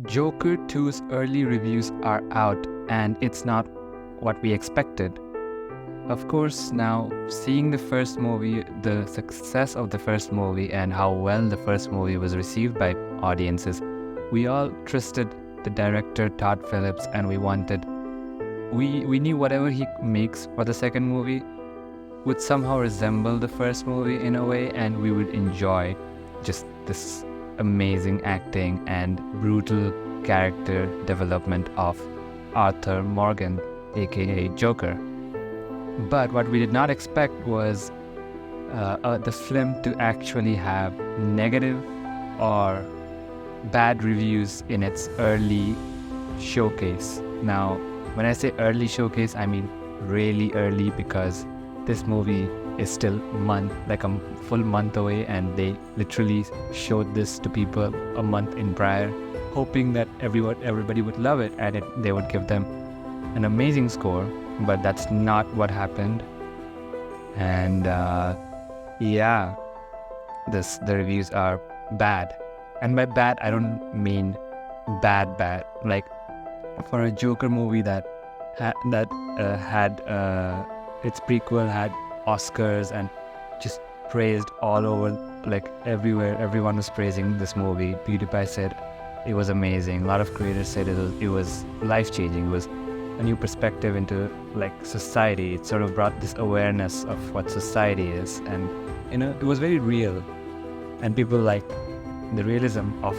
Joker 2's early reviews are out, and it's not what we expected. Of course, now seeing the first movie, the success of the first movie, and how well the first movie was received by audiences, we all trusted the director Todd Phillips, and we knew whatever he makes for the second movie would somehow resemble the first movie in a way, and we would enjoy just this amazing acting and brutal character development of Arthur Morgan, aka Joker. But what we did not expect was the film to actually have negative or bad reviews in its early showcase. Now, when I say early showcase, I mean really early, because this movie is still like a full month away, and they literally showed this to people a month in prior, hoping that everybody would love it and they would give them an amazing score. But that's not what happened. And yeah, the reviews are bad. And by bad, I don't mean bad. Like, for a Joker movie that had its prequel had Oscars and just praised all over, like everywhere. Everyone was praising this movie. PewDiePie said it was amazing. A lot of creators said it was life-changing. It was a new perspective into like society. It sort of brought this awareness of what society is, and it was very real. And people liked the realism of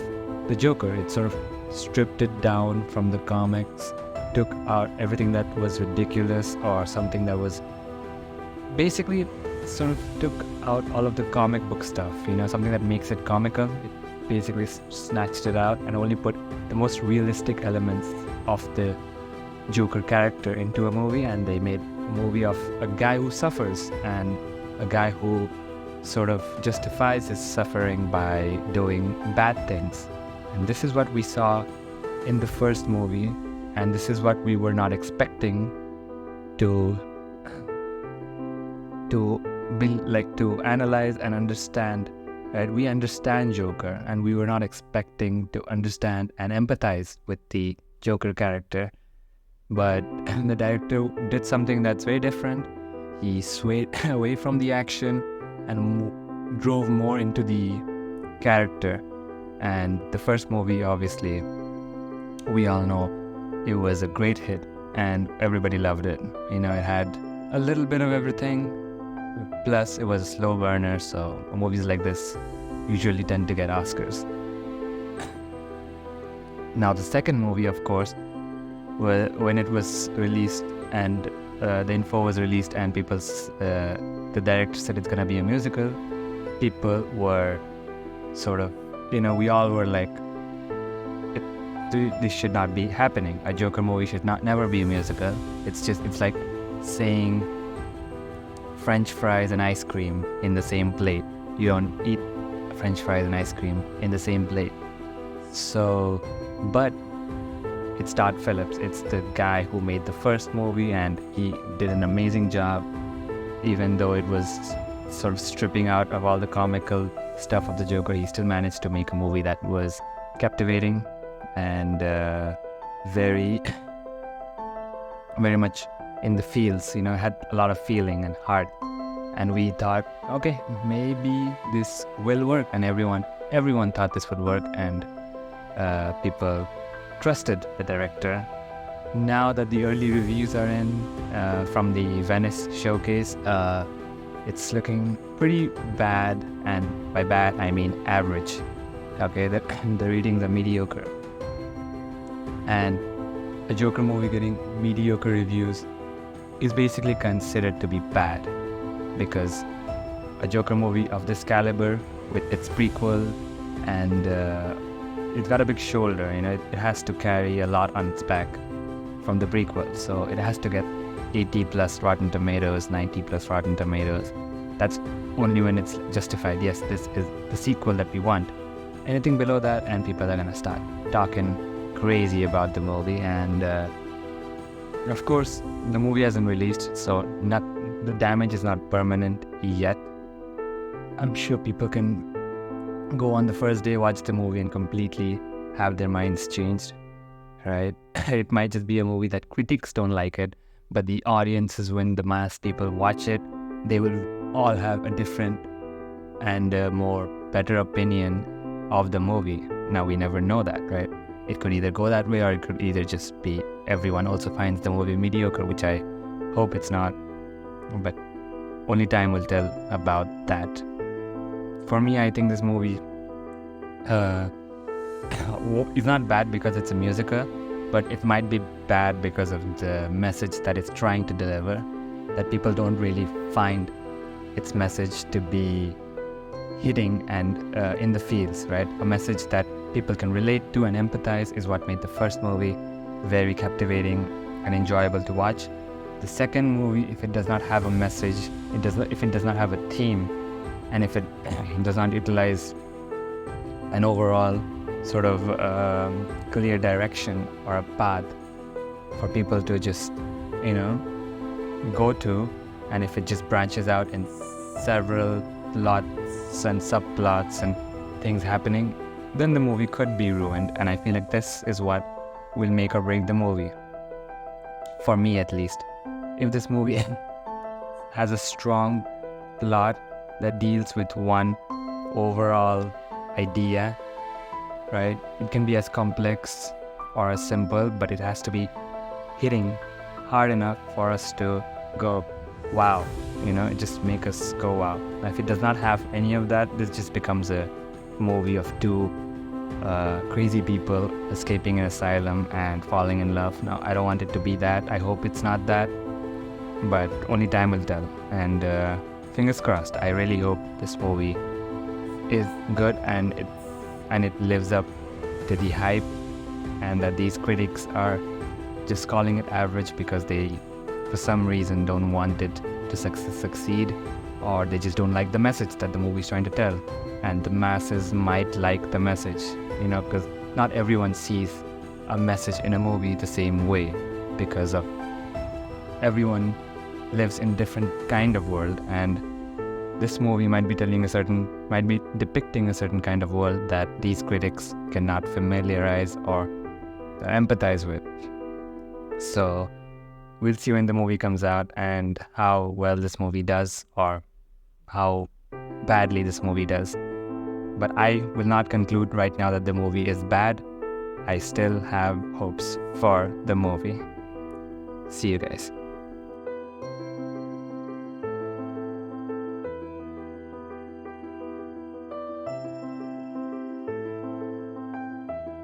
the Joker. It sort of stripped it down from the comics, took out everything that was ridiculous or something that was basically sort of took out all of the comic book stuff, something that makes it comical. It basically snatched it out and only put the most realistic elements of the Joker character into a movie, and they made a movie of a guy who suffers and a guy who sort of justifies his suffering by doing bad things. And this is what we saw in the first movie, and this is what we were not expecting to analyze and understand. Right? We understand Joker, and we were not expecting to understand and empathize with the Joker character. But the director did something that's very different. He swayed away from the action and drove more into the character. And the first movie, obviously, we all know it was a great hit and everybody loved it. It had a little bit of everything, plus it was a slow burner, so movies like this usually tend to get Oscars. Now, the second movie, of course, when it was released and the info was released and the director said it's gonna be a musical, people were sort of, we all were like, this should not be happening. A Joker movie should never be a musical. It's like saying French fries and ice cream in the same plate. You don't eat French fries and ice cream in the same plate. So, but it's Todd Phillips. It's the guy who made the first movie, and he did an amazing job. Even though it was sort of stripping out of all the comical stuff of the Joker, he still managed to make a movie that was captivating and very, very much in the feels. Had a lot of feeling and heart. And we thought, okay, maybe this will work. And everyone thought this would work, and people trusted the director. Now that the early reviews are in from the Venice showcase, it's looking pretty bad, and by bad I mean average. Okay, the ratings are mediocre. And a Joker movie getting mediocre reviews is basically considered to be bad, because a Joker movie of this caliber with its prequel and it's got a big shoulder, it has to carry a lot on its back from the prequel. So it has to get 80 plus Rotten Tomatoes, 90 plus Rotten Tomatoes. That's only when it's justified. Yes, this is the sequel that we want. Anything below that and people are gonna start talking crazy about the movie. And of course, the movie hasn't released, so the damage is not permanent yet. I'm sure people can go on the first day, watch the movie, and completely have their minds changed, right? It might just be a movie that critics don't like it, but the audiences, when the mass people watch it, they will all have a different and more better opinion of the movie. Now, we never know that, right? It could either go that way, or it could either just be everyone also finds the movie mediocre, which I hope it's not, but only time will tell about that. For me, I think this movie is not bad because it's a musical, but it might be bad because of the message that it's trying to deliver, that people don't really find its message to be hitting and in the feels, right? A message that people can relate to and empathize is what made the first movie very captivating and enjoyable to watch. The second movie, if it does not have a message, if it does not have a theme, and if it does not utilize an overall sort of clear direction or a path for people to just, go to, and if it just branches out in several plots and subplots and things happening, then the movie could be ruined. And I feel like this is what will make or break the movie, for me at least. If this movie has a strong plot that deals with one overall idea, right? It can be as complex or as simple, but it has to be hitting hard enough for us to go, wow, it just make us go, wow. If it does not have any of that, this just becomes a movie of two crazy people escaping an asylum and falling in love. Now, I don't want it to be that. I hope it's not that, but only time will tell. And fingers crossed. I really hope this movie is good and it lives up to the hype, and that these critics are just calling it average because they, for some reason, don't want it to succeed, or they just don't like the message that the movie is trying to tell. And the masses might like the message, because not everyone sees a message in a movie the same way, because of everyone lives in different kind of world, and this movie might be depicting a certain kind of world that these critics cannot familiarize or empathize with. So we'll see when the movie comes out and how well this movie does, or how badly this movie does. But I will not conclude right now that the movie is bad. I still have hopes for the movie. See you guys.